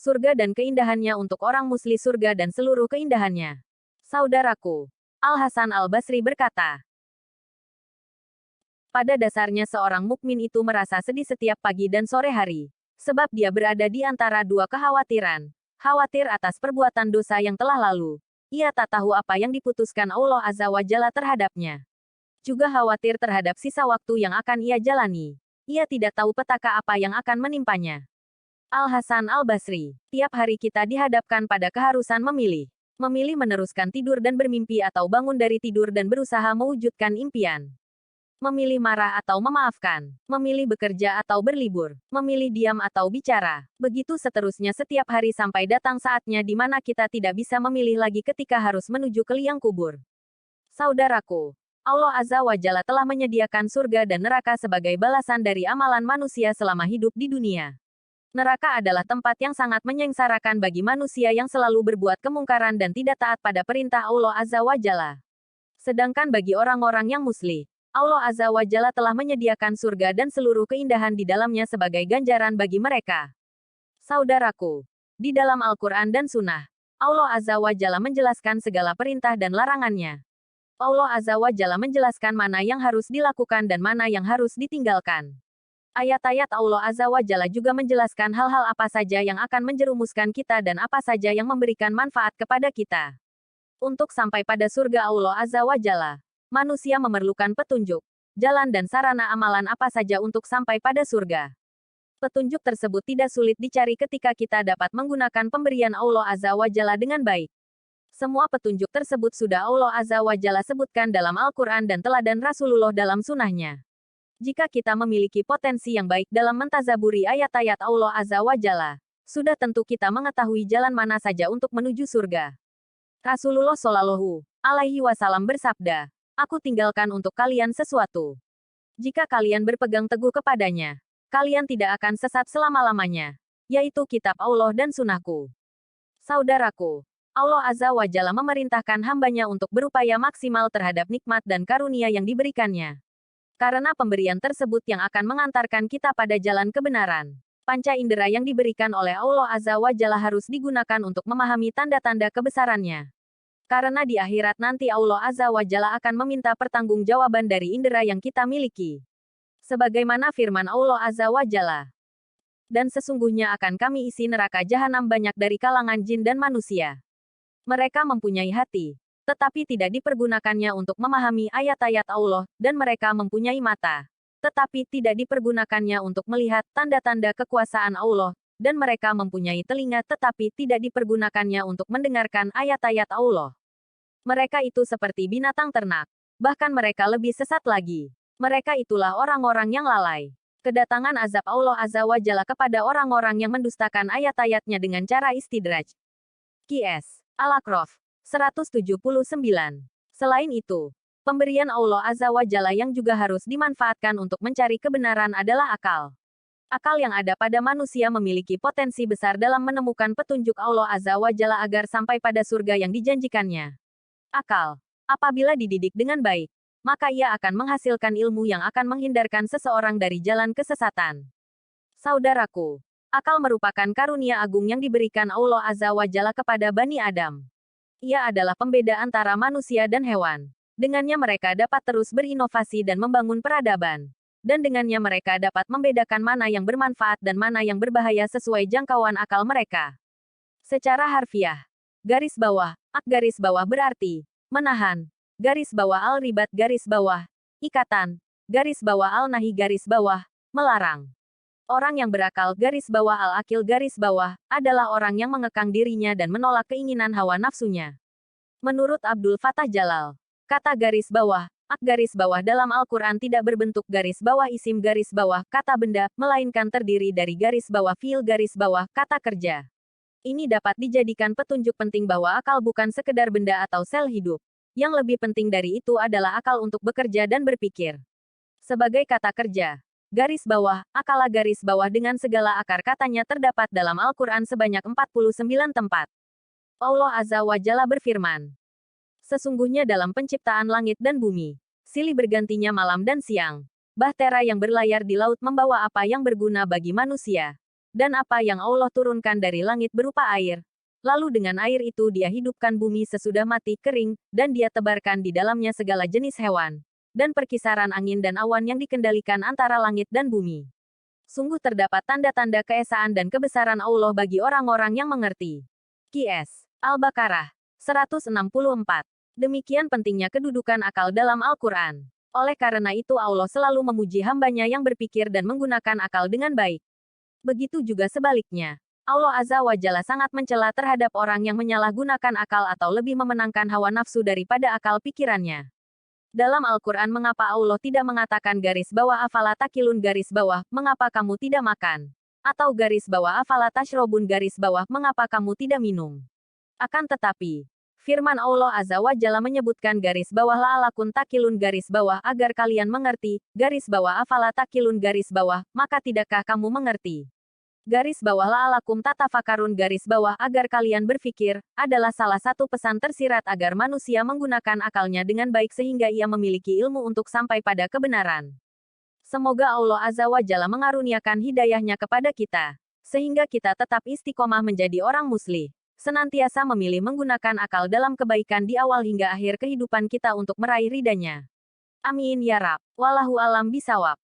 Surga dan keindahannya untuk orang musli, surga dan seluruh keindahannya. Saudaraku. Al-Hasan Al-Basri berkata, pada dasarnya seorang mukmin itu merasa sedih setiap pagi dan sore hari. Sebab dia berada di antara dua kekhawatiran. Khawatir atas perbuatan dosa yang telah lalu. Ia tak tahu apa yang diputuskan Allah Azza wa Jalla terhadapnya. Juga khawatir terhadap sisa waktu yang akan ia jalani. Ia tidak tahu petaka apa yang akan menimpanya. Al-Hasan Al-Basri, tiap hari kita dihadapkan pada keharusan memilih. Memilih meneruskan tidur dan bermimpi atau bangun dari tidur dan berusaha mewujudkan impian. Memilih marah atau memaafkan. Memilih bekerja atau berlibur. Memilih diam atau bicara. Begitu seterusnya setiap hari sampai datang saatnya di mana kita tidak bisa memilih lagi ketika harus menuju ke liang kubur. Saudaraku, Allah Azza wa Jalla telah menyediakan surga dan neraka sebagai balasan dari amalan manusia selama hidup di dunia. Neraka adalah tempat yang sangat menyengsarakan bagi manusia yang selalu berbuat kemungkaran dan tidak taat pada perintah Allah Azza wa Jalla. Sedangkan bagi orang-orang yang muslim, Allah Azza wa Jalla telah menyediakan surga dan seluruh keindahan di dalamnya sebagai ganjaran bagi mereka. Saudaraku, di dalam Al-Quran dan Sunnah, Allah Azza wa Jalla menjelaskan segala perintah dan larangannya. Allah Azza wa Jalla menjelaskan mana yang harus dilakukan dan mana yang harus ditinggalkan. Ayat-ayat Allah Azza wa Jalla juga menjelaskan hal-hal apa saja yang akan menjerumuskan kita dan apa saja yang memberikan manfaat kepada kita. Untuk sampai pada surga Allah Azza wa Jalla, manusia memerlukan petunjuk, jalan dan sarana amalan apa saja untuk sampai pada surga. Petunjuk tersebut tidak sulit dicari ketika kita dapat menggunakan pemberian Allah Azza wa Jalla dengan baik. Semua petunjuk tersebut sudah Allah Azza wa Jalla sebutkan dalam Al-Quran dan teladan Rasulullah dalam sunnahnya. Jika kita memiliki potensi yang baik dalam mentazaburi ayat-ayat Allah Azza wa Jalla, sudah tentu kita mengetahui jalan mana saja untuk menuju surga. Rasulullah Shallallahu alaihi wasallam bersabda, "Aku tinggalkan untuk kalian sesuatu. Jika kalian berpegang teguh kepadanya, kalian tidak akan sesat selama-lamanya, yaitu kitab Allah dan sunnahku." Saudaraku, Allah Azza wa Jalla memerintahkan hambanya untuk berupaya maksimal terhadap nikmat dan karunia yang diberikannya. Karena pemberian tersebut yang akan mengantarkan kita pada jalan kebenaran. Panca indera yang diberikan oleh Allah Azza wa Jalla harus digunakan untuk memahami tanda-tanda kebesarannya. Karena di akhirat nanti Allah Azza wa Jalla akan meminta pertanggungjawaban dari indera yang kita miliki. Sebagaimana firman Allah Azza wa Jalla. Dan sesungguhnya akan kami isi neraka jahanam banyak dari kalangan jin dan manusia. Mereka mempunyai hati, tetapi tidak dipergunakannya untuk memahami ayat-ayat Allah, dan mereka mempunyai mata, tetapi tidak dipergunakannya untuk melihat tanda-tanda kekuasaan Allah, dan mereka mempunyai telinga tetapi tidak dipergunakannya untuk mendengarkan ayat-ayat Allah. Mereka itu seperti binatang ternak, bahkan mereka lebih sesat lagi. Mereka itulah orang-orang yang lalai. Kedatangan azab Allah Azza wa Jalla kepada orang-orang yang mendustakan ayat-ayatnya dengan cara istidraj. Qs. Al-A'raf 179. Selain itu, pemberian Allah Azza wa Jalla yang juga harus dimanfaatkan untuk mencari kebenaran adalah akal. Akal yang ada pada manusia memiliki potensi besar dalam menemukan petunjuk Allah Azza wa Jalla agar sampai pada surga yang dijanjikannya. Akal, apabila dididik dengan baik, maka ia akan menghasilkan ilmu yang akan menghindarkan seseorang dari jalan kesesatan. Saudaraku, akal merupakan karunia agung yang diberikan Allah Azza wa Jalla kepada Bani Adam. Ia adalah pembeda antara manusia dan hewan. Dengannya mereka dapat terus berinovasi dan membangun peradaban. Dan dengannya mereka dapat membedakan mana yang bermanfaat dan mana yang berbahaya sesuai jangkauan akal mereka. Secara harfiah, garis bawah, garis bawah berarti menahan, garis bawah al-ribat garis bawah, ikatan, garis bawah al-nahi garis bawah, melarang. Orang yang berakal garis bawah al-akil garis bawah, adalah orang yang mengekang dirinya dan menolak keinginan hawa nafsunya. Menurut Abdul Fattah Jalal, kata garis bawah, garis bawah dalam Al-Quran tidak berbentuk garis bawah isim garis bawah kata benda, melainkan terdiri dari garis bawah fiil garis bawah kata kerja. Ini dapat dijadikan petunjuk penting bahwa akal bukan sekedar benda atau sel hidup. Yang lebih penting dari itu adalah akal untuk bekerja dan berpikir. Sebagai kata kerja, garis bawah, akala garis bawah dengan segala akar katanya terdapat dalam Al-Quran sebanyak 49 tempat. Allah Azza wa Jalla berfirman, "Sesungguhnya dalam penciptaan langit dan bumi, silih bergantinya malam dan siang, bahtera yang berlayar di laut membawa apa yang berguna bagi manusia, Dan apa yang Allah turunkan dari langit berupa air. Lalu dengan air itu dia hidupkan bumi sesudah mati kering, dan dia tebarkan di dalamnya segala jenis hewan. Dan perkisaran angin dan awan yang dikendalikan antara langit dan bumi. Sungguh terdapat tanda-tanda keesaan dan kebesaran Allah bagi orang-orang yang mengerti. Qs. Al-Baqarah 164. Demikian pentingnya kedudukan akal dalam Al-Quran. Oleh karena itu Allah selalu memuji hambanya yang berpikir dan menggunakan akal dengan baik. Begitu juga sebaliknya. Allah Azza wa Jalla sangat mencela terhadap orang yang menyalahgunakan akal atau lebih memenangkan hawa nafsu daripada akal pikirannya. Dalam Al-Quran mengapa Allah tidak mengatakan garis bawah afala takilun garis bawah, mengapa kamu tidak makan? Atau garis bawah afala tashrobun garis bawah, mengapa kamu tidak minum? Akan tetapi, firman Allah Azza wa Jalla menyebutkan garis bawah la'alakun takilun garis bawah agar kalian mengerti, garis bawah afala takilun garis bawah, maka tidakkah kamu mengerti? Garis bawah la'alakum tatafakarun garis bawah agar kalian berpikir, adalah salah satu pesan tersirat agar manusia menggunakan akalnya dengan baik sehingga ia memiliki ilmu untuk sampai pada kebenaran. Semoga Allah Azza wa Jalla mengaruniakan hidayahnya kepada kita, sehingga kita tetap istiqomah menjadi orang muslim, senantiasa memilih menggunakan akal dalam kebaikan di awal hingga akhir kehidupan kita untuk meraih ridhanya. Amin ya Rabb. Wallahu alam bisawab.